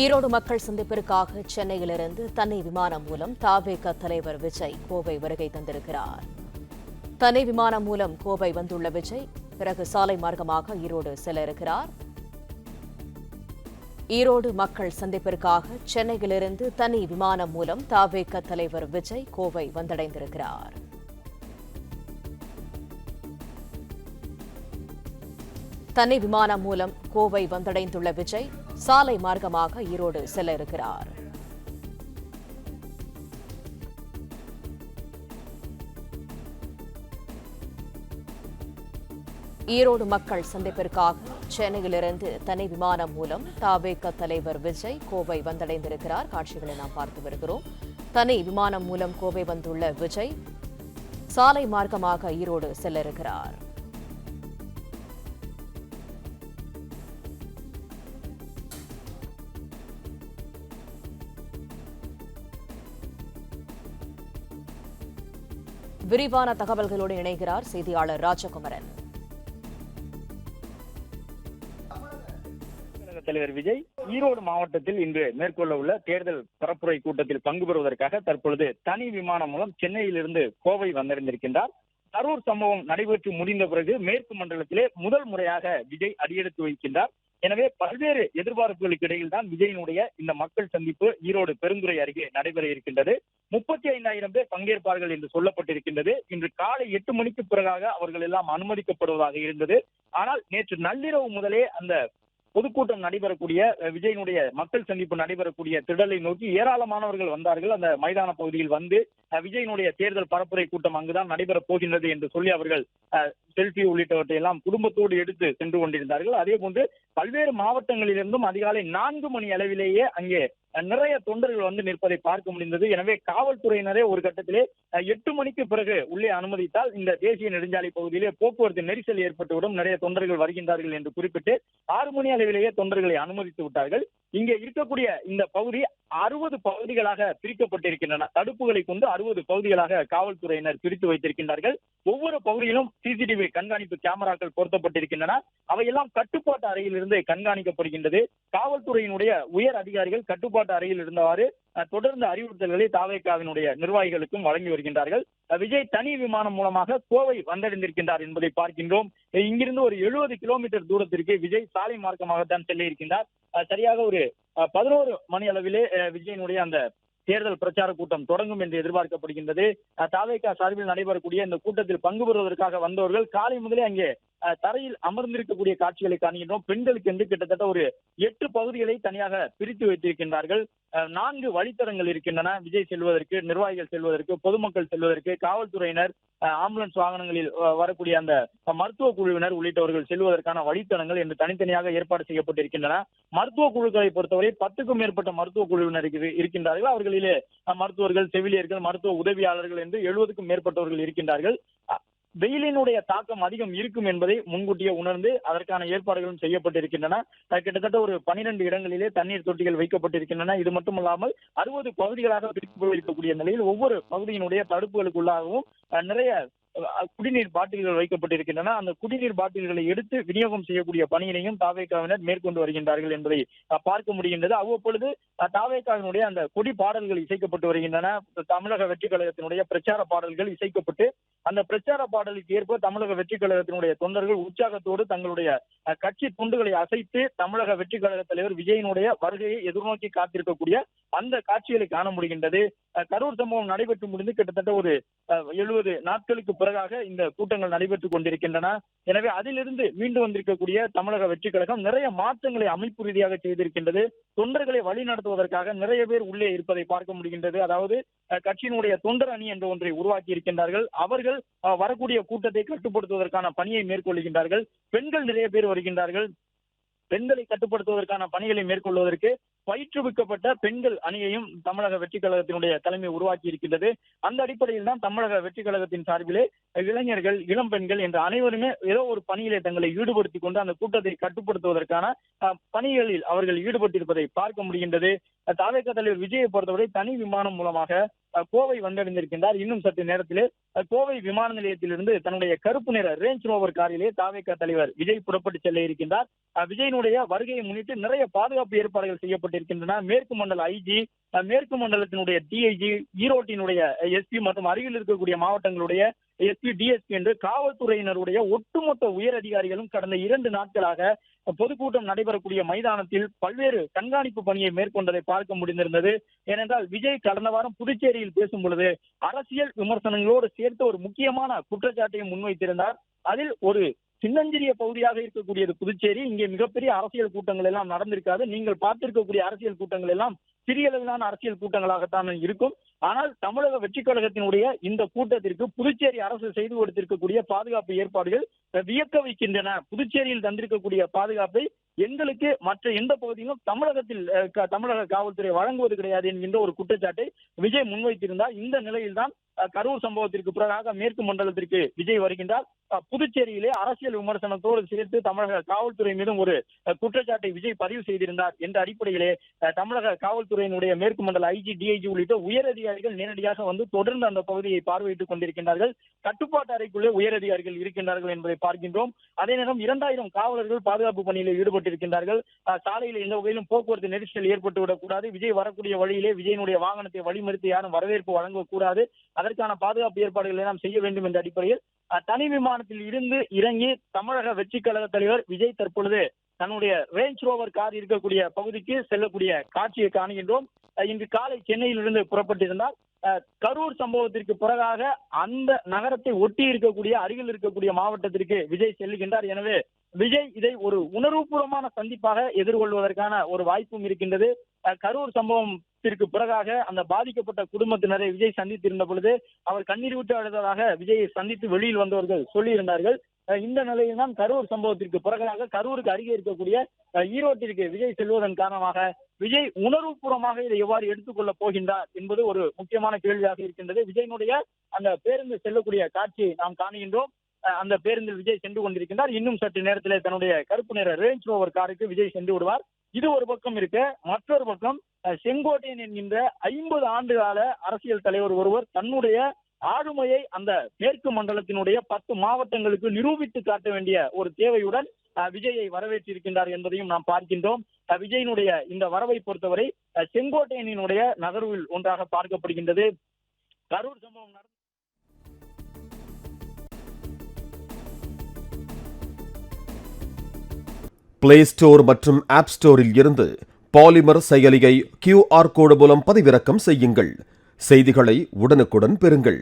ஈரோடு மக்கள் சந்திப்பிற்காக சென்னையிலிருந்து தனி விமானம் மூலம் தவேக தலைவர் விஜய் கோவை வருகை தந்திருக்கிறார். தனி விமானம் மூலம் கோவை வந்துள்ள விஜய் பிறகு சாலை மார்க்கமாக ஈரோடு செல்ல இருக்கிறார். ஈரோடு மக்கள் சந்திப்பிற்காக சென்னையிலிருந்து தனி விமானம் மூலம் தவேக தலைவர் விஜய் கோவை வந்தடைந்திருக்கிறார். தனி விமானம் மூலம் கோவை வந்தடைந்துள்ள விஜய் சாலை மார்க்கமாக ஈரோடு செல்ல இருக்கிறார். ஈரோடு மக்கள் சந்திப்பிற்காக சென்னையிலிருந்து தனி விமானம் மூலம் தவேக தலைவர் விஜய் கோவை வந்தடைந்திருக்கிறார். காட்சிகளை நாம் பார்த்து வருகிறோம். தனி விமானம் மூலம் கோவை வந்துள்ள விஜய் சாலை மார்க்கமாக ஈரோடு செல்ல இருக்கிறார். விரிவான தகவல்களோடு இணைகிறார் செய்தியாளர் ராஜகுமரன். தலைவர் விஜய் ஈரோடு மாவட்டத்தில் இன்று மேற்கொள்ள உள்ள தேர்தல் பரப்புரை கூட்டத்தில் பங்கு பெறுவதற்காக தற்பொழுது தனி விமானம் மூலம் சென்னையிலிருந்து கோவை வந்திருந்திருக்கின்றார். கரூர் சம்பவம் நடைபெற்று முடிந்த பிறகு மேற்கு மண்டலத்திலே முதல் முறையாக விஜய் அடியெடுத்து வைக்கின்றார். எனவே பல்வேறு எதிர்பார்ப்புகளுக்கு இடையில் தான் விஜயினுடைய இந்த மக்கள் சந்திப்பு ஈரோடு பெருந்துறை அருகே நடைபெற இருக்கின்றது. 35,000 பேர் பங்கேற்பார்கள் என்று சொல்லப்பட்டிருக்கின்றது. இன்று காலை 8 மணிக்கு பிறகாக அவர்கள் எல்லாம் அனுமதிக்கப்படுவதாக இருந்தது. ஆனால் நேற்று நள்ளிரவு முதலே அந்த பொதுக்கூட்டம் நடைபெறக்கூடிய விஜயினுடைய மக்கள் சந்திப்பு நடைபெறக்கூடிய திடலை நோக்கி ஏராளமானவர்கள் வந்தார்கள். அந்த மைதான பகுதியில் வந்து விஜயினுடைய தேர்தல் பரப்புரை கூட்டம் அங்குதான் நடைபெறப் போகின்றது என்று சொல்லி அவர்கள் செல்பி உள்ளிட்டவற்றை எல்லாம் குடும்பத்தோடு எடுத்து சென்று கொண்டிருந்தார்கள். அதே போன்று பல்வேறு மாவட்டங்களிலிருந்தும் அதிகாலை 4 மணி அளவிலேயே அங்கே நிறைய தொண்டர்கள் வந்து நிற்பதை பார்க்க முடிந்தது. எனவே காவல்துறையினரே ஒரு கட்டத்திலே 8 மணிக்கு பிறகு உள்ளே அனுமதித்தால் இந்த தேசிய நெடுஞ்சாலை பகுதியிலே போக்குவரத்து நெரிசல் ஏற்பட்டுவிடும், நிறைய தொண்டர்கள் வருகின்றார்கள் என்று குறிப்பிட்டு 6 மணி அளவிலேயே தொண்டர்களை அனுமதித்து விட்டார்கள். இங்கே இருக்கக்கூடிய இந்த பகுதி 60 பகுதிகளாக பிரிக்கப்பட்டிருக்கின்றன. தடுப்புகளை கொண்டு 60 பகுதிகளாக காவல்துறையினர் பிரித்து வைத்திருக்கின்றார்கள். ஒவ்வொரு பகுதியிலும் சிசிடிவி கண்காணிப்பு கேமராக்கள் பொருத்தப்பட்டிருக்கின்றன. அவையெல்லாம் கட்டுப்பாட்டு அறையில் இருந்து கண்காணிக்கப்படுகின்றது. காவல்துறையினுடைய உயர் அதிகாரிகள் கட்டுப்பாட்டு அறையில் இருந்தவாறு தொடர்ந்து அறிவுறுத்தல்களை தவேகாவினுடைய நிர்வாகிகளுக்கும் வழங்கி வருகின்றார்கள். விஜய் தனி விமானம் மூலமாக கோவை வந்தடைந்திருக்கின்றார் என்பதை பார்க்கின்றோம். இங்கிருந்து ஒரு 70 கிலோமீட்டர் தூரத்திற்கு விஜய் சாலை மார்க்கமாகத்தான் செல்ல இருக்கின்றார். சரியாக ஒரு 11 மணி அளவிலே விஜயனுடைய அந்த தேர்தல் பிரச்சார கூட்டம் தொடங்கும் என்று எதிர்பார்க்கப்படுகின்றது. தவேகா சார்பில் நடைபெறக்கூடிய இந்த கூட்டத்தில் பங்கு பெறுவதற்காக வந்தவர்கள் காலை முதலே அங்கே தரையில் அமர்ந்திருக்கக்கூடிய காட்சிகளை காண்கின்றோம். பெண்களுக்கு என்று கிட்டத்தட்ட ஒரு 8 பகுதிகளை தனியாக பிரித்து வைத்திருக்கின்றார்கள். 4 வழித்தடங்கள் இருக்கின்றன. விஜய் செல்வதற்கு, நிர்வாகிகள் செல்வதற்கு, பொதுமக்கள் செல்வதற்கு, காவல்துறையினர், ஆம்புலன்ஸ் வாகனங்களில் வரக்கூடிய அந்த மருத்துவ குழுவினர் உள்ளிட்டவர்கள் செல்வதற்கான வழித்தடங்கள் என்று தனித்தனியாக ஏற்பாடு செய்யப்பட்டிருக்கின்றன. மருத்துவ குழுக்களை பொறுத்தவரை 10க்கும் மேற்பட்ட மருத்துவ குழுவினர் இருக்கின்றார்கள். அவர்களிலே மருத்துவர்கள், செவிலியர்கள், மருத்துவ உதவியாளர்கள் என்று 70க்கும் மேற்பட்டவர்கள் இருக்கின்றார்கள். வெயிலினுடைய தாக்கம் அதிகம் இருக்கும் என்பதை முன்கூட்டியே உணர்ந்து அதற்கான ஏற்பாடுகளும் செய்யப்பட்டிருக்கின்றன. கிட்டத்தட்ட ஒரு 12 இடங்களிலே தண்ணீர் தொட்டிகள் வைக்கப்பட்டிருக்கின்றன. இது மட்டுமல்லாமல் 60 பகுதிகளாக பிரித்து வைக்கக்கூடிய நிலையில் ஒவ்வொரு பகுதியினுடைய தடுப்புகளுக்குள்ளாகவும் நிறைய குடிநீர் பாட்டில்கள் வைக்கப்பட்டிருக்கின்றன. அந்த குடிநீர் பாட்டில்களை எடுத்து விநியோகம் செய்யக்கூடிய பணியினையும் தவேகாவினர் மேற்கொண்டு வருகின்றார்கள் என்பதை பார்க்க முடிகின்றது. அவ்வப்பொழுது தவேகாவினுடைய அந்த கொடி பாடல்கள் இசைக்கப்பட்டு வருகின்றன. தமிழக வெற்றி கழகத்தினுடைய பிரச்சார பாடல்கள் இசைக்கப்பட்டு அந்த பிரச்சார பாடலுக்கு ஏற்ப தமிழக வெற்றி கழகத்தினுடைய தொண்டர்கள் உற்சாகத்தோடு தங்களுடைய கட்சி துண்டுகளை அசைத்து தமிழக வெற்றி கழக தலைவர் விஜயனுடைய வருகையை எதிர்நோக்கி காத்திருக்கக்கூடிய அந்த காட்சிகளை காண முடிகின்றது. கரூர் சம்பவம் நடைபெற்று முடிந்து கிட்டத்தட்ட ஒரு 70 நாட்களுக்கு பிறகாக இந்த கூட்டங்கள் நடைபெற்றுக் கொண்டிருக்கின்றன. எனவே அதிலிருந்து மீண்டு வந்திருக்கக்கூடிய தமிழக வெற்றி கழகம் நிறைய மாற்றங்களை அமைப்பு ரீதியாக செய்திருக்கின்றது. தொண்டர்களை வழி நடத்துவதற்காக நிறைய பேர் உள்ளே இருப்பதை பார்க்க முடிகின்றது. அதாவது கட்சியினுடைய தொண்டர் அணி என்ற ஒன்றை உருவாக்கி இருக்கின்றார்கள். அவர்கள் வரக்கூடிய கூட்டத்தை கட்டுப்படுத்துவதற்கான பணியை மேற்கொள்கின்றார்கள். பெண்கள் நிறைய பேர் வருகின்றார்கள். பெண்களை கட்டுப்படுத்துவதற்கான பணிகளை மேற்கொள்வதற்கு பயிற்றுவிக்கப்பட்ட பெண்கள் அணியையும் தமிழக வெற்றி கழகத்தினுடைய தலைமை உருவாக்கி இருக்கின்றது. அந்த அடிப்படையில் தான் தமிழக வெற்றி கழகத்தின் சார்பிலே இளைஞர்கள், இளம் பெண்கள் என்ற அனைவருமே ஏதோ ஒரு பணியிலே தங்களை ஈடுபடுத்திக் கொண்டு அந்த கூட்டத்தை கட்டுப்படுத்துவதற்கான பணிகளில் அவர்கள் ஈடுபட்டிருப்பதை பார்க்க முடிகின்றது. தவேகா தலைவர் விஜயை பொறுத்தவரை தனி விமானம் மூலமாக கோவை வந்தடைந்திருக்கின்றார். இன்னும் சற்று நேரத்திலே கோவை விமான நிலையத்திலிருந்து தன்னுடைய கருப்பு நிற ரேஞ்ச் ரோவர் காரிலே தாவேகா தலைவர் விஜய் புறப்பட்டு செல்ல இருக்கின்றார். விஜயினுடைய வருகையை முன்னிட்டு நிறைய பாதுகாப்பு ஏற்பாடுகள் செய்யப்பட்டிருக்கின்றன. மேற்கு மண்டல ஐஜி, மேற்கு மண்டலத்தினுடைய டிஐஜி, ஈரோட்டினுடைய எஸ்பி மற்றும் அருகில் இருக்கக்கூடிய மாவட்டங்களுடைய எஸ்பி, டிஎஸ்பி என்று காவல்துறையினருடைய ஒட்டுமொத்த உயர் அதிகாரிகளும் கடந்த 2 நாட்களாக பொதுக்கூட்டம் நடைபெறக்கூடிய மைதானத்தில் பல்வேறு கண்காணிப்பு பணியை மேற்கொண்டதை பார்க்க முடிந்திருந்தது. ஏனென்றால் விஜய் கடந்த வாரம் புதுச்சேரியில் பேசும் பொழுது அரசியல் விமர்சனங்களோடு சேர்த்து ஒரு முக்கியமான குற்றச்சாட்டையும் முன்வைத்திருந்தார். அதில் ஒரு சின்னஞ்சிறிய பகுதியாக இருக்கக்கூடியது புதுச்சேரி. இங்கே மிகப்பெரிய அரசியல் கூட்டங்கள் எல்லாம் நடந்திருக்காது. நீங்கள் பார்த்திருக்கக்கூடிய அரசியல் கூட்டங்கள் எல்லாம் சிறிய அளவிலான அரசியல் கூட்டங்களாகத்தான் இருக்கும். ஆனால் தமிழக வெற்றிக் கழகத்தினுடைய இந்த கூட்டத்திற்கு புதுச்சேரி அரசு செய்து கொடுத்திருக்கக்கூடிய பாதுகாப்பு ஏற்பாடுகள் வியக்க வைக்கின்றன. புதுச்சேரியில் தந்திருக்கக்கூடிய பாதுகாப்பை எங்களுக்கு மற்ற எந்த பகுதியிலும் தமிழக காவல்துறை வழங்குவது கிடையாது என்கின்ற ஒரு குற்றச்சாட்டை விஜய் முன்வைத்திருந்தார். இந்த நிலையில்தான் கரூர் சம்பவத்திற்கு பிறகாக மேற்கு மண்டலத்திற்கு விஜய் வருகின்றார். புதுச்சேரியிலே அரசியல் விமர்சனத்தோடு சேர்த்து தமிழக காவல்துறை மீதும் ஒரு குற்றச்சாட்டை விஜய் பதிவு செய்திருந்தார் என்ற அடிப்படையிலே தமிழக காவல்துறையினுடைய மேற்கு மண்டல ஐஜி, டிஐஜி உள்ளிட்ட உயர் அதிகாரிகள் நேரடியாக வந்து தொடர்ந்து அந்த பகுதியை பார்வையிட்டுக் கொண்டிருக்கின்றார்கள். கட்டுப்பாட்டு அறைக்குள்ளே உயர் அதிகாரிகள் இருக்கின்றார்கள் என்பதை பார்க்கின்றோம். அதே நேரம் 2000 காவலர்கள் பாதுகாப்பு பணியில் ஈடுபட்டிருக்கின்றார்கள். சாலையில் எந்த வகையிலும் போக்குவரத்து நெரிசல் ஏற்பட்டுவிடக் கூடாது. விஜய் வரக்கூடிய வழியிலே விஜயனுடைய வாகனத்தை வழிமறித்து யாரும் வரவேற்பு வழங்கக்கூடாது. அதற்கான பாதுகாப்பு ஏற்பாடுகளை எல்லாம் செய்ய வேண்டும் என்ற அடிப்படையில் தனி விமானத்தில் இருந்து இறங்கி தமிழக வெற்றி கழக தலைவர் விஜய் தற்பொழுது தன்னுடைய ரேஞ்ச் ரோவர் கார் இருக்கக்கூடிய பகுதிக்கு செல்லக்கூடிய காட்சியை காணுகின்றோம். இன்று காலை சென்னையிலிருந்து புறப்பட்டிருந்தார். கரூர் சம்பவத்திற்கு பிறகாக அந்த நகரத்தை ஒட்டி இருக்கக்கூடிய அருகில் இருக்கக்கூடிய மாவட்டத்திற்கு விஜய் செல்லுகின்றார். எனவே விஜய் இதை ஒரு உணர்வுபூர்வமான சந்திப்பாக எதிர்கொள்வதற்கான ஒரு வாய்ப்பும் இருக்கின்றது. கரூர் சம்பவத்திற்கு பிறகாக அந்த பாதிக்கப்பட்ட குடும்பத்தினரை விஜய் சந்தித்திருந்த பொழுது அவர் கண்ணீர் விட்டு அழுததாக விஜயை சந்தித்து வெளியில் வந்தவர்கள் சொல்லியிருந்தார்கள். இந்த நிலையில் தான் கரூர் சம்பவத்திற்கு பிறகாக கரூருக்கு அருகே இருக்கக்கூடிய ஈரோட்டிற்கு விஜய் செல்வதன் காரணமாக விஜய் உணர்வுபூர்வமாக இதை எவ்வாறு எடுத்துக்கொள்ள போகின்றார் என்பது ஒரு முக்கியமான கேள்வியாக இருக்கின்றது. விஜயனுடைய அந்த பேருந்து செல்லக்கூடிய காட்சியை நாம் காணுகின்றோம். அந்த பேருந்தில் விஜய் சென்று கொண்டிருக்கின்றார். இன்னும் சற்று நேரத்திலே தன்னுடைய கருப்பு நிற ரேஞ்ச் ரோவர் காருக்கு விஜய் சென்று விடுவார். இது ஒரு பக்கம் இருக்க, மற்றொரு பக்கம் செங்கோட்டையன் என்கின்ற 50 ஆண்டு கால அரசியல் தலைவர் ஒருவர் தன்னுடைய ஆளுமையை அந்த மேற்கு மண்டலத்தினுடைய 10 மாவட்டங்களுக்கு நிரூபித்து காட்ட வேண்டிய ஒரு தேவையுடன் விஜயை வரவேற்றிருக்கின்றார் என்பதையும் நாம் பார்க்கின்றோம். விஜயினுடைய இந்த வரவை பொறுத்தவரை செங்கோட்டையனினுடைய நகர்வில் ஒன்றாக பார்க்கப்படுகின்றது. கரூர் சம்பவம் பிளே ஸ்டோர் மற்றும் ஆப் ஸ்டோரில் இருந்து பாலிமர் செயலியை QR கோடு மூலம் பதிவிறக்கம் செய்யுங்கள். செய்திகளை உடனுக்குடன் பெறுங்கள்.